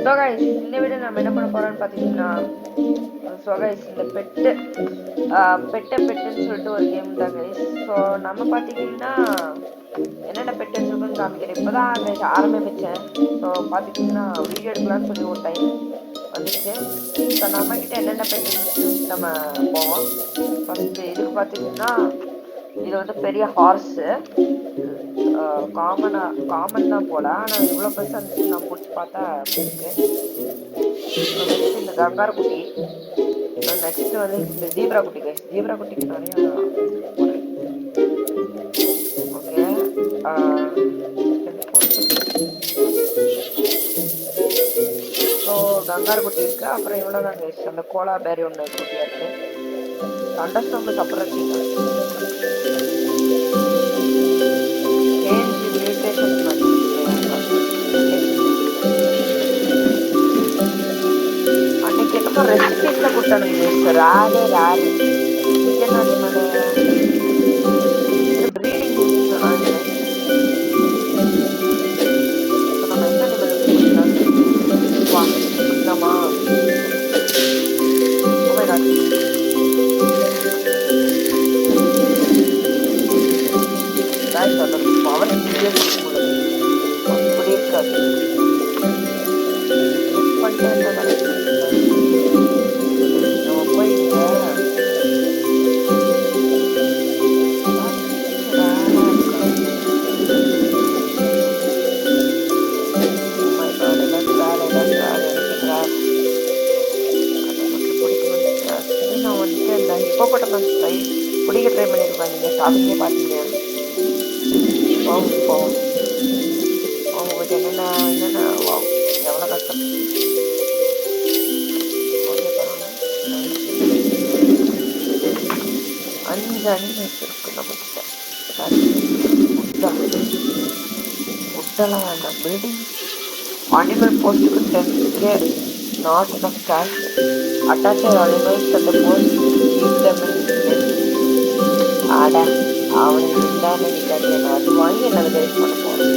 So guys இந்த video நம்ம என்ன பண்ண போறோம்னு பார்த்தீங்கன்னா ஸோ கைஸ் இந்த பெட்டுன்னு சொல்லிட்டு ஒரு கேம் தான் கைஸ். ஸோ நம்ம பார்த்தீங்கன்னா என்னென்ன பெட் வச்சுருக்கோன்னு காமிக்கிறேன். இப்போ தான் கைஸ் ஆரம்பிச்சேன். ஸோ பார்த்தீங்கன்னா வீடியோ எடுக்கலாம்னு சொல்லி ஒரு டைம் வந்துச்சு. ஸோ நம்மக்கிட்ட என்னென்ன பெட் நம்ம போவோம். ஃபஸ்ட்டு இதுக்கு பார்த்தீங்கன்னா இது வந்து பெரிய ஹார்ஸு, காமன் தான் போல. ஆனால் இவ்வளோ பெருசாக இருந்துச்சு. நான் பிடிச்சி பார்த்தா இருக்கு. நெக்ஸ்ட் இந்த கங்கார் குட்டி, நெக்ஸ்ட் வந்து இந்த ஜீப்ரா குட்டி கைஸ். ஜீப்ரா குட்டிக்கு நிறைய ஓகே. ஸோ கங்கார் குட்டி இருக்கு. அப்புறம் இவ்வளோ தான் கைஸ். அந்த கோலா பேரி ஒன்று குட்டியாக இருக்கு. அண்டர்ஸ்டாண்ட் சாப்பிட்றீங்க அன்னைக்கு என்னமோ ரெசிபீஸில் கொடுத்தானுங்க ராரு சிக்கன் அனிமல் ப்ரீடிங் சொன்னாங்க. நம்ம எந்த அனிமல் கொடுக்கலாமா? பவர் அப்படி இருக்காது. நம்ம போய் நான் வந்துட்டு இந்த ஹிப்போபொட்டமஸ் பிடிக்க ட்ரை பண்ணியிருப்பேன். நீங்கள் ஸ்டார்டிங்கே பார்த்தீங்க. போவோம் உங்களுக்கு என்னென்ன எவ்வளோ கஷ்டம். அஞ்சு அனிமல்ஸ் இருக்கு நம்மக்கிட்ட. ஃபுட்டெல்லாம் வேண்டாம். பில்டிங் அனிமல் போஸ்ட்டுக்கு 10K not enough cash. Attached animals அந்த போஸ்ட் கீப் தம் இன். ஆட அவனுக்கு இல்லாமல் நீ அது வாங்கி என்ன கைஸ் பண்ண போகிறேன்.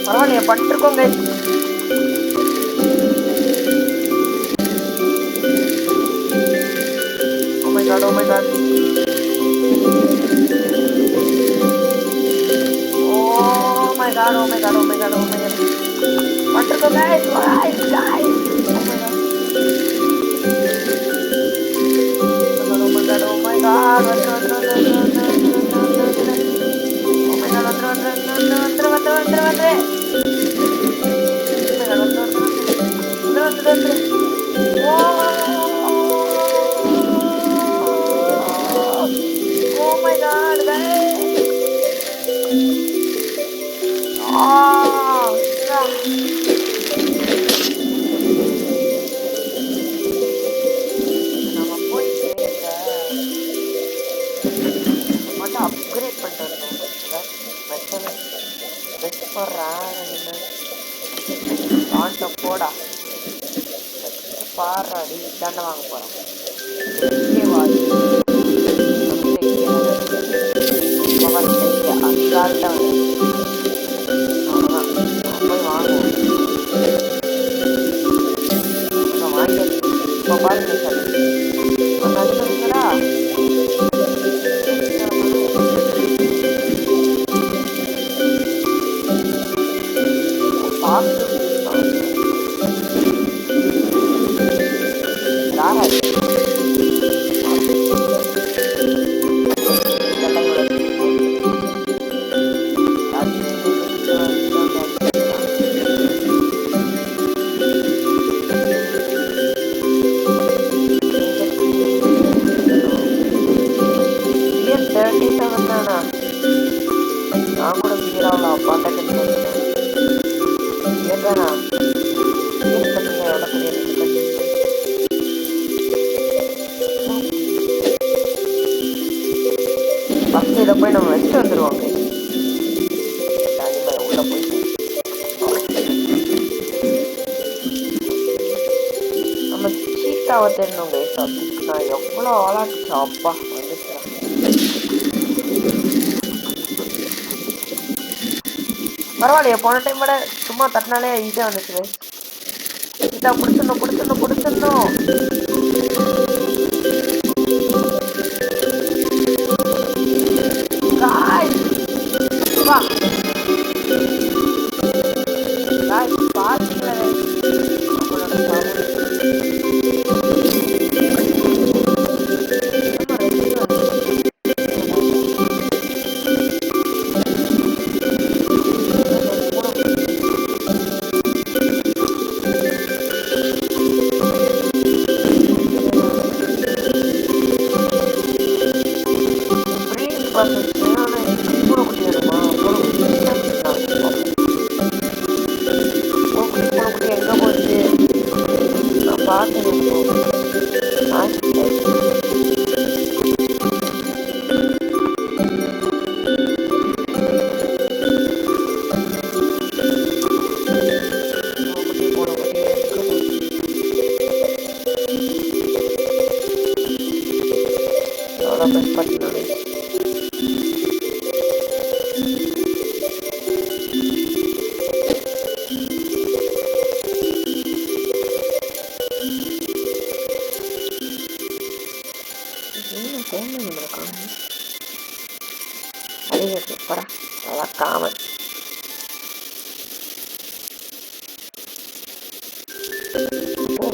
பரவாயில்லையா பண்ணிருக்கோங்க. Oh my god, oh my god. Oh my god, oh my god, oh my god, oh my god. Wonderful guys, guys. Oh my god. Oh my god, oh my god. Oh my god, oh my god, guys. நம்ம போயிட்டு மட்டும் upgrade பண்ணிட்டு வரணும். Best போடுறா போடா பாடுறாடி தண்டை வாங்க போகிறோம். அசால்ட்டாக வந்து போய் வாங்குவோம். வாங்கி இப்போ பாருங்க சார் அந்த அடிக்கிறீங்களா? நான் கூட வீராவில் அப்பாட்ட ஏதானா எவ்வளோ பெரிய ஃபஸ்ட்டு இதை போய் நம்ம வச்சுட்டு வந்துடுவாங்க. உள்ள போயிட்டு நம்ம சீப் பெஸ்ட்டாக தெரியணும் கைஸ். அதுக்கு நான் எவ்வளோ ஆளாச்சு அப்பா வந்துச்சுடா. பரவாயில்லையே, போன டைம் விட சும்மா தட்டினாலே ஈஸியாக வந்துச்சு கைஸ். இதாக பிடிச்சிடணும் பிடிச்சிடணும் பிடிச்சிடணும். வா பாத்தீங்களா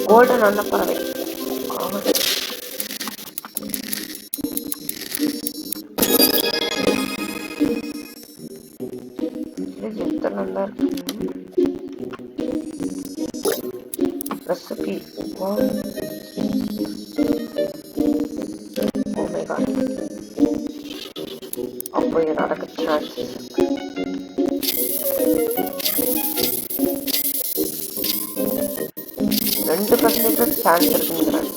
கோல்டன் அண்ண பறவை. ரெசிபி. அப்போ இது நடக்க சான்சஸ். ரெண்டு பர்சன்டேஜ் சான்ஸ் இருக்குங்கிறாங்க.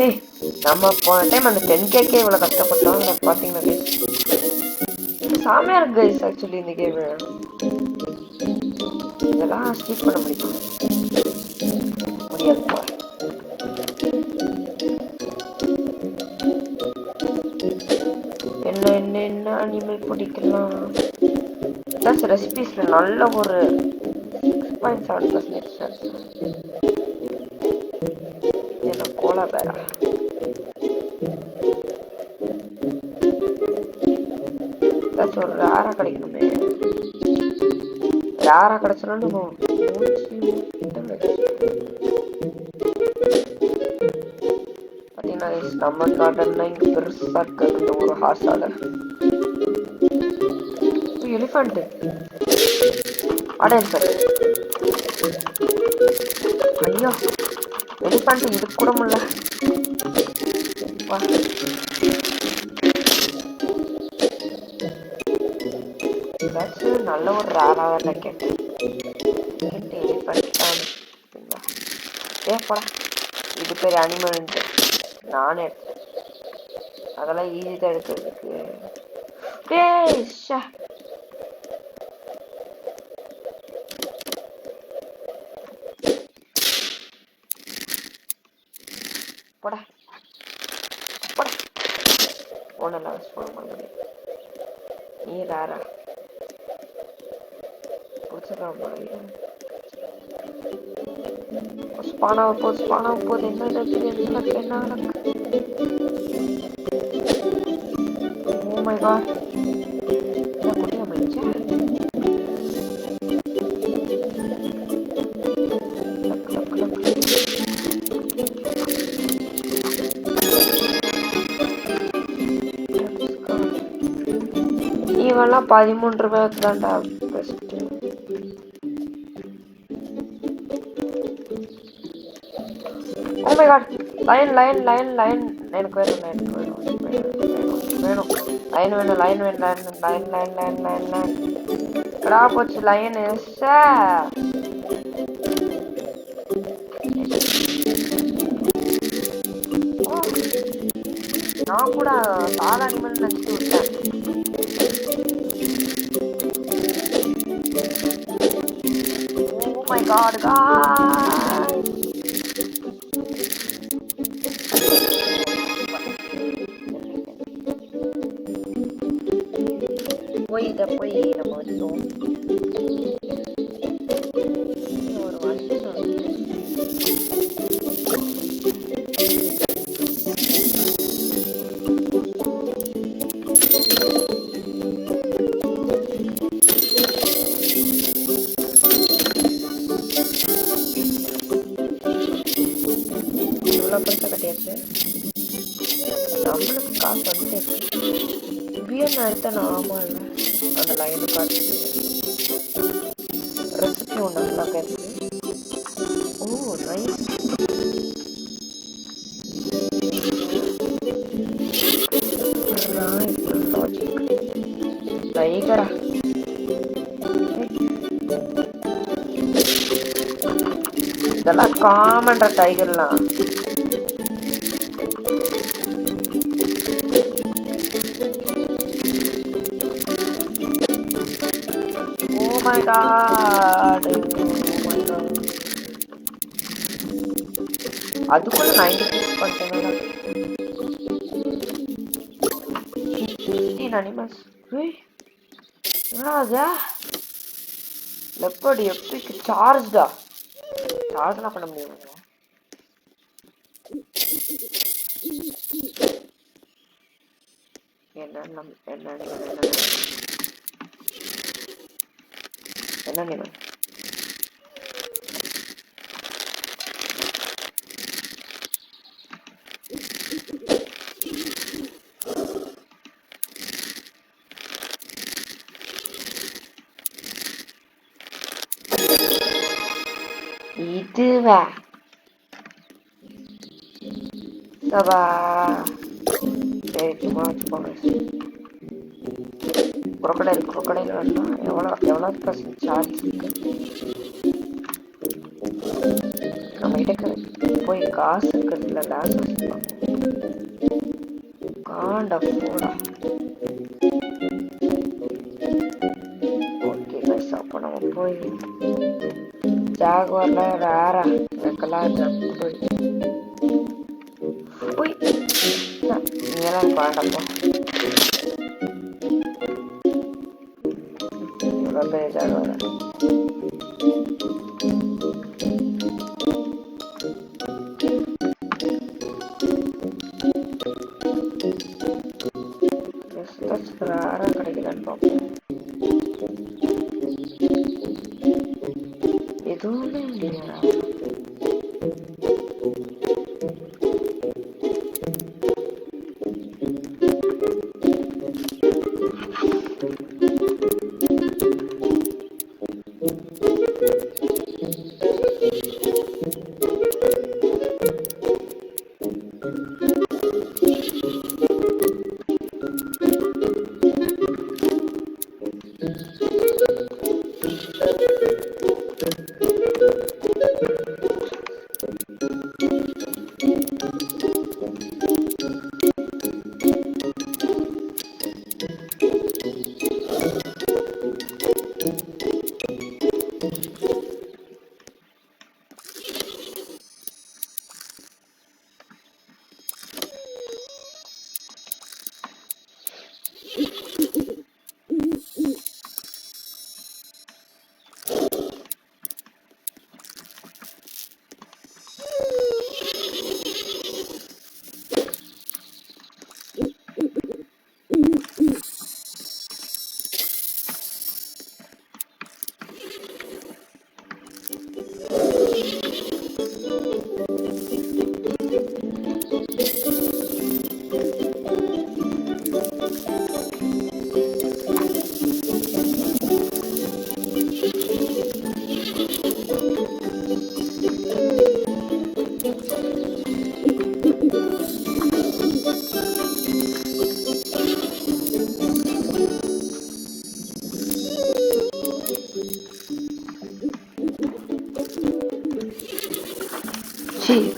ஏய், நம்ம போன டைம் அந்த 10K இவ்வளோ கஷ்டப்பட்டோம். பார்த்தீங்கன்னா கைஸ் சாமியா இருக்கு கைஸ். ஆக்சுவலி இந்த கேம் இதெல்லாம் ஸ்கிப் பண்ண முடியாது. என்ன அனிமல் பிடிக்கலாம். ப்ளஸ் ரெசிபிஸ்ல நல்ல ஒரு 6.7% என்ன கோலா பேரா. ப்ளஸ் ஒரு ரேரா கிடைக்கணுமே. ரேரா கிடைச்சனாலும் பார்த்தீங்கன்னா நம்ம கார்டன்னா இங்கே பெருசாக இருக்கு. இந்த ஒரு ஹார்ஸ் ஆர்டர் எலிஃபண்ட் அடையல் சார். ஐயோ, எலிஃபண்ட் இது கூட முடியல. நல்ல ஒரு ரேராக கேட்டேன். எலிஃபண்ட் தான் போடா. இது பெரிய அனிமல் நானே எடுத்தேன். அதெல்லாம் ஈஸி தான் எடுக்கிறதுக்கு. போடா போடா. ஒன்றும் சொல்ல முடியும். நீ ரேரா பிடிச்சிடலாம். ஸ்பானாக போகுது. என்ன நடக்கு? ஓ மை காட், குட்டியா போயிடுச்சு. இவெல்லாம் 13 ரூபாய்க்கு தான்டா best. Oh my god, lion எனக்கு வேணும். லைன் கடா போச்சு. லைன் நான் கூட சாதா அனிமல் நினைச்சு விட்டேன். Oh my god, guys. இவ்வளோ பெருசாக கட்டியாச்சு. நம்மளுக்கு காசு வந்துட்டே இருக்கு. பியர் எடுத்தேன் ஆமா இல்லை அந்த லைனு பார்த்து ரெசிபி ஒன்று நல்லா கேட்டு. ஓ நைஸ். டைகரா இதெல்லாம் காமன்ற டைகர்லாம். Oh my god. அதுக்குள்ள 96 பண்ணிட்டேன். 15 அனிமல்ஸ். என்னடா லெப்பர்ட் எப்பிக் சார்ஜ்டா. சார்ஜ்லாம் பண்ண முடியும். என்ன இதுவா சபா சரி சும்மா வச்சுக்கோங்க. குரோக்கடைல் வேணும்னா எவ்வளோ பர்சன்ட் சார்ஜ் நம்ம கிட்ட போய் காசு இருக்கிறதுல டான்ஸ் வச்சுக்கலாம். காண்டா போடா. ஓகே கைஸ், அப்போ நம்ம போய் ஜாகுவார்ல ரேரா கலர் போய் நீங்களாம் பாடப்போ இவ்வளோ பெரிய ஜாகுவார். ரேரா கிடைக்குதான்னு பார்ப்போம். எதுவுமே இல்லையா?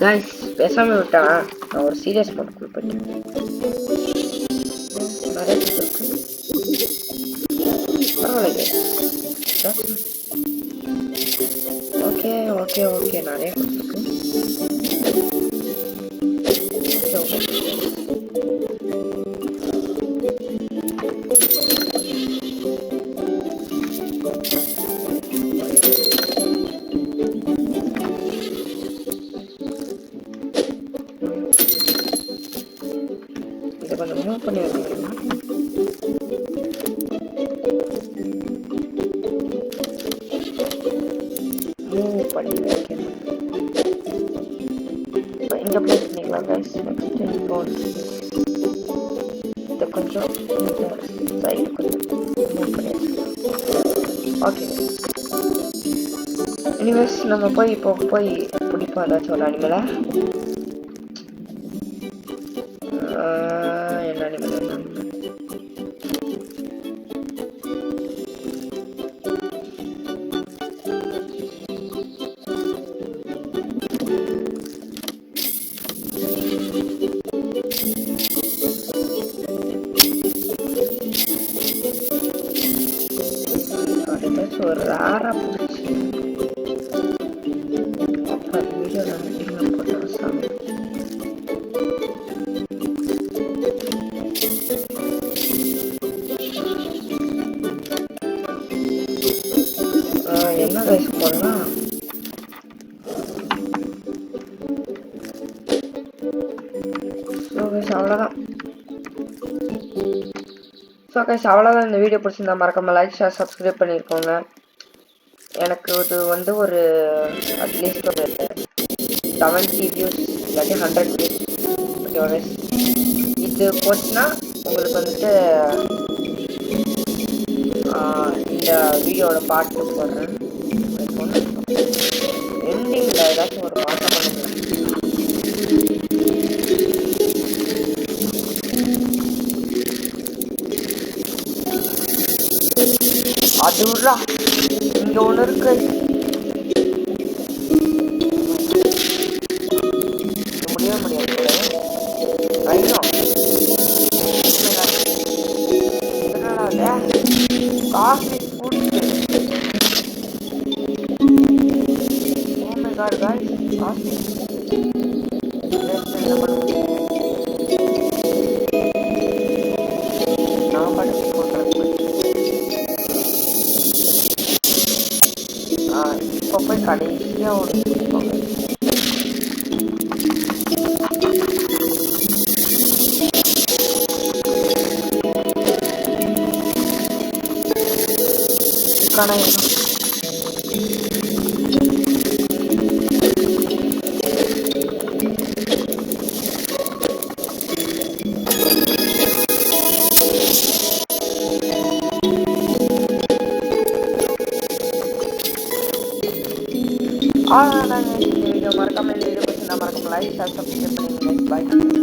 கைஸ் பேசாம விட்டா நான் ஒரு சீரியஸ் மோடுக்குள்ள போயிட்டேன். நிறைய இருக்கு. பரவாயில்ல. ஓகே ஓகே ஓகே நிறைய கொடுத்துருக்கு. ஓகே ரிமூவ் பண்ணி வைக்கிறீங்களா? மூவ் பண்ணி வைக்கணும். இங்க பிளேஸ் பண்ணிக்கலாம் கைஸ். நெக்ஸ்ட் இப்போ இதை கொஞ்சம் இந்த சைடு கொஞ்சம் மூவ் பண்ணி வச்சுக்கலாம். ஓகே, எனிவேஸ் நம்ம போய் இப்போ போய் பிடிப்போம் ஏதாச்சும் ஒரு அனிமலை. என்ன அனிமல் என்ன ஏதாச்சும் ஒரு ரேரா பிடிச்சி அப்போ வீடியோ நான் போட்டோம் சாமி. என்ன ரைஸ் போடலாம்? அவ்வளோதான். ஸோ கைஸ் அவ்வளோதான். இந்த வீடியோ பிடிச்சிருந்தா மறக்காம லைக் ஷேர் சப்ஸ்கிரைப் பண்ணியிருக்கோங்க. எனக்கு இது வந்து ஒரு அட்லீஸ்ட் ஒரு 70 வியூஸ் இல்லாட்டி 100 வியூஸ். ஓகே கைஸ், இது போச்சுன்னா உங்களுக்கு வந்துட்டு இந்த வீடியோட பாட்டு போடுறேன். எண்டிங்கில் ஏதாச்சும் ஒரு பாட்டை பண்ணுங்க. அது விட்றா, இங்க ஒண்ணு இருக்கு. முடியவே முடியாது. காஃபி குடிச்சு காஃபி நான் படிச்சு இப்போ போய் கடைசியா ஒரு வீடியோ மறக்காம இந்த வீடியோ பிடிச்சிருந்தா மறக்காம லைக் ஷேர் சப்ஸ்கிரைப் பண்ணுங்க. பாய்.